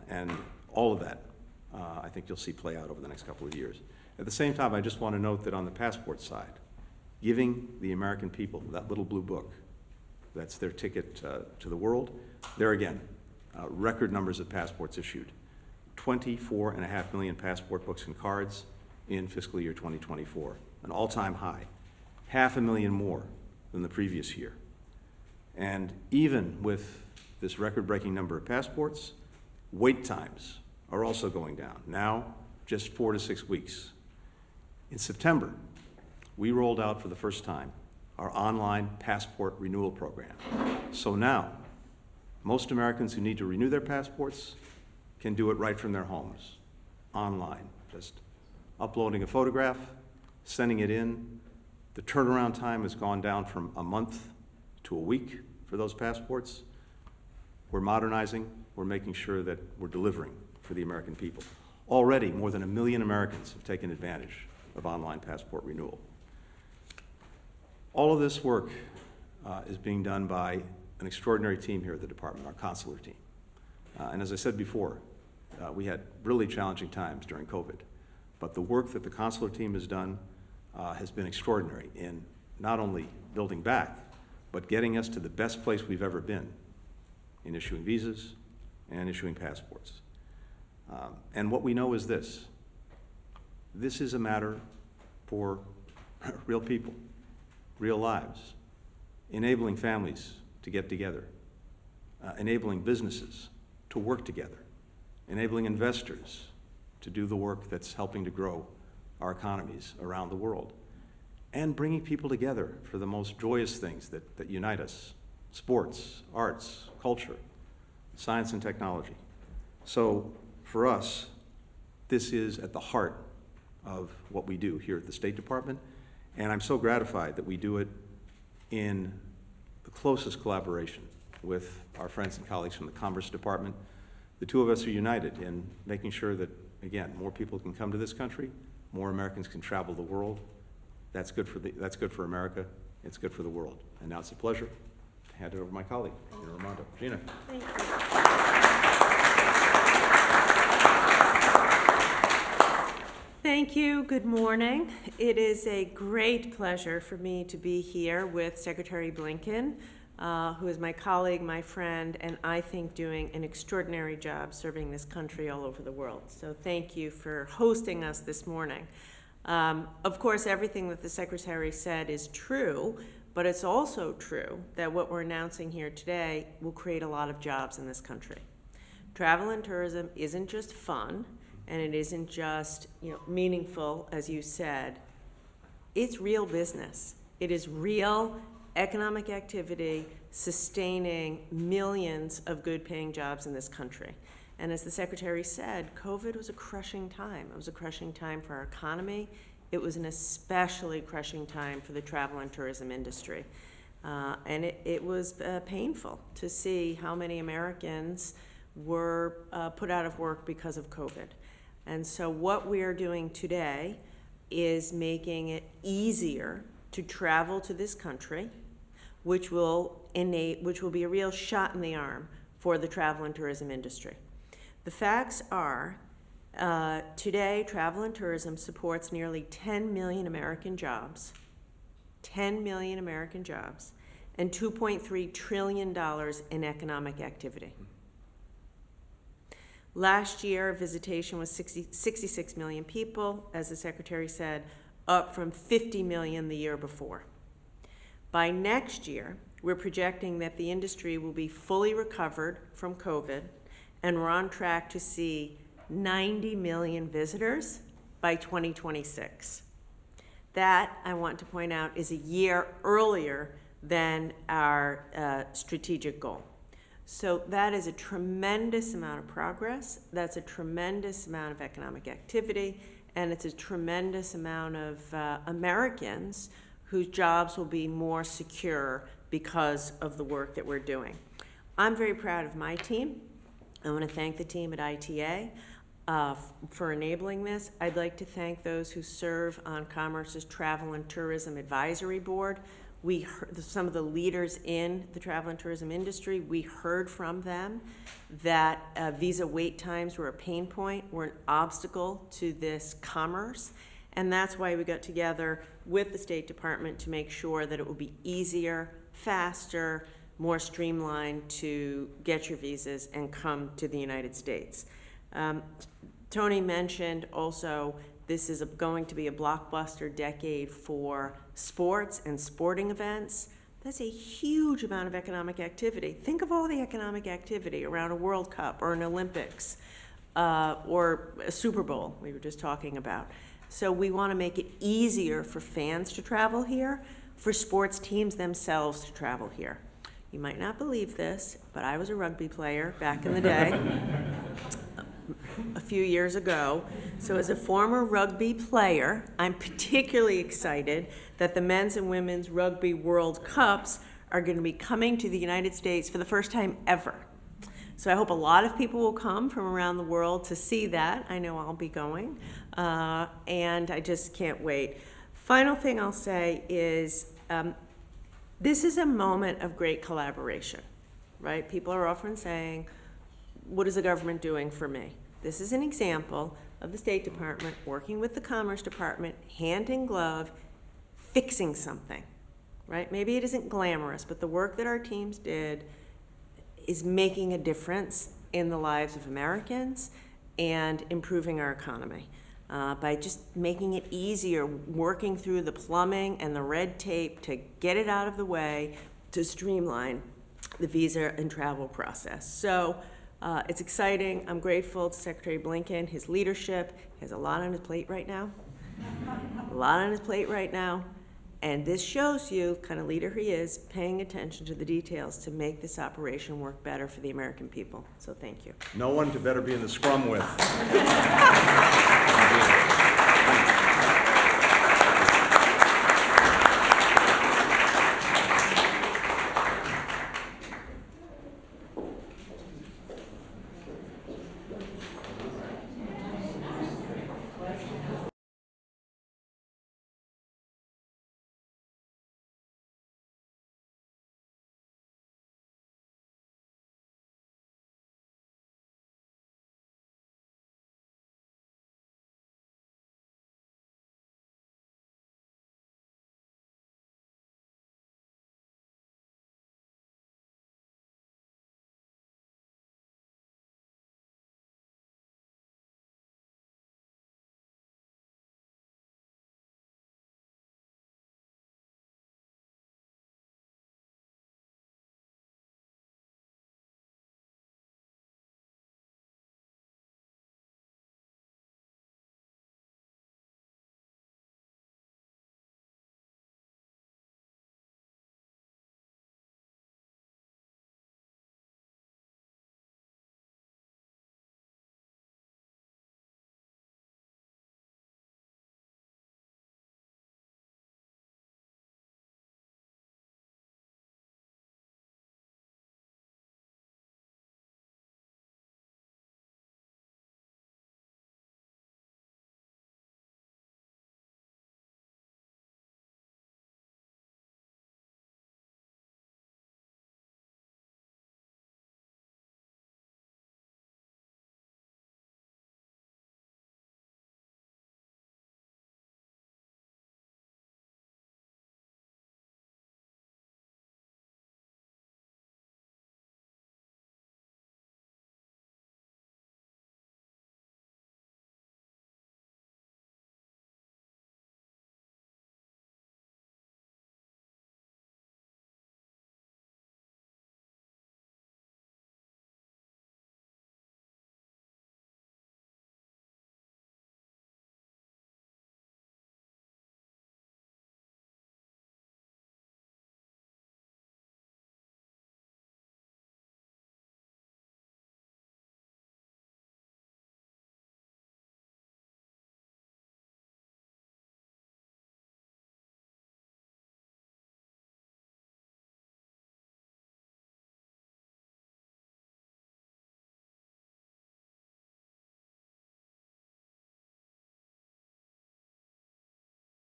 And all of that, I think you'll see play out over the next couple of years. At the same time, I just want to note that on the passport side, giving the American people that little blue book, that's their ticket to the world, there again, record numbers of passports issued. 24.5 million passport books and cards in fiscal year 2024, an all-time high, 500,000 more than the previous year. And even with this record-breaking number of passports, wait times are also going down, now just 4 to 6 weeks. In September, we rolled out for the first time our online passport renewal program. So now, most Americans who need to renew their passports can do it right from their homes, online, just uploading a photograph, sending it in. The turnaround time has gone down from a month to a week for those passports. We're modernizing, we're making sure that we're delivering for the American people. Already, more than 1 million Americans have taken advantage of online passport renewal. All of this work is being done by an extraordinary team here at the department, our consular team. And as I said before, we had really challenging times during COVID, but the work that the consular team has done has been extraordinary in not only building back, but getting us to the best place we've ever been in issuing visas and issuing passports. And what we know is this is a matter for real people, real lives, enabling families to get together, enabling businesses to work together, enabling investors to do the work that's helping to grow our economies around the world, and bringing people together for the most joyous things that unite us: sports, arts, culture, science and technology. So for us, this is at the heart of what we do here at the State Department, and I'm so gratified that we do it in the closest collaboration with our friends and colleagues from the Commerce Department. The two of us are united in making sure that, again, more people can come to this country, more Americans can travel the world. That's good for America, it's good for the world. And now it's a pleasure to hand it over to my colleague, Gina Raimondo. Gina. Thank you. Thank you. Good morning. It is a great pleasure for me to be here with Secretary Blinken, who is my colleague, my friend, and I think doing an extraordinary job serving this country all over the world. So thank you for hosting us this morning. Of course, everything that the Secretary said is true, but it's also true that what we're announcing here today will create a lot of jobs in this country. Travel and tourism isn't just fun, and it isn't just, meaningful, as you said. It's real business. It is real economic activity sustaining millions of good-paying jobs in this country. And as the Secretary said, COVID was a crushing time. It was a crushing time for our economy. It was an especially crushing time for the travel and tourism industry. And it was painful to see how many Americans were put out of work because of COVID. And so what we are doing today is making it easier to travel to this country, which will be a real shot in the arm for the travel and tourism industry. The facts are, today travel and tourism supports nearly 10 million American jobs, 10 million American jobs, and $2.3 trillion in economic activity. Last year, visitation was 66 million people, as the Secretary said, up from 50 million the year before. By next year, we're projecting that the industry will be fully recovered from COVID, and we're on track to see 90 million visitors by 2026. That, I want to point out, is a year earlier than our strategic goal. So that is a tremendous amount of progress. That's a tremendous amount of economic activity, and it's a tremendous amount of Americans whose jobs will be more secure because of the work that we're doing. I'm very proud of my team. I want to thank the team at ITA for enabling this. I'd like to thank those who serve on Commerce's Travel and Tourism Advisory Board. We heard some of the leaders in the travel and tourism industry. We heard from them that visa wait times were a pain point, were an obstacle to this commerce. And that's why we got together with the State Department to make sure that it would be easier, faster, more streamlined to get your visas and come to the United States. Tony mentioned also this is going to be a blockbuster decade for sports and sporting events. That's a huge amount of economic activity. Think of all the economic activity around a World Cup or an Olympics or a Super Bowl we were just talking about. So we want to make it easier for fans to travel here, for sports teams themselves to travel here. You might not believe this, but I was a rugby player back in the day, a few years ago. So as a former rugby player, I'm particularly excited that the men's and women's rugby World Cups are going to be coming to the United States for the first time ever. So I hope a lot of people will come from around the world to see that. I know I'll be going, and I just can't wait. Final thing I'll say is this is a moment of great collaboration, right? People are often saying, what is the government doing for me? This is an example of the State Department working with the Commerce Department, hand in glove, fixing something, right? Maybe it isn't glamorous, but the work that our teams did is making a difference in the lives of Americans and improving our economy by just making it easier, working through the plumbing and the red tape to get it out of the way, to streamline the visa and travel process. So it's exciting. I'm grateful to Secretary Blinken, his leadership. He has a lot on his plate right now. A lot on his plate right now. And this shows you, kind of leader he is, paying attention to the details to make this operation work better for the American people. So thank you. No one to better be in the scrum with.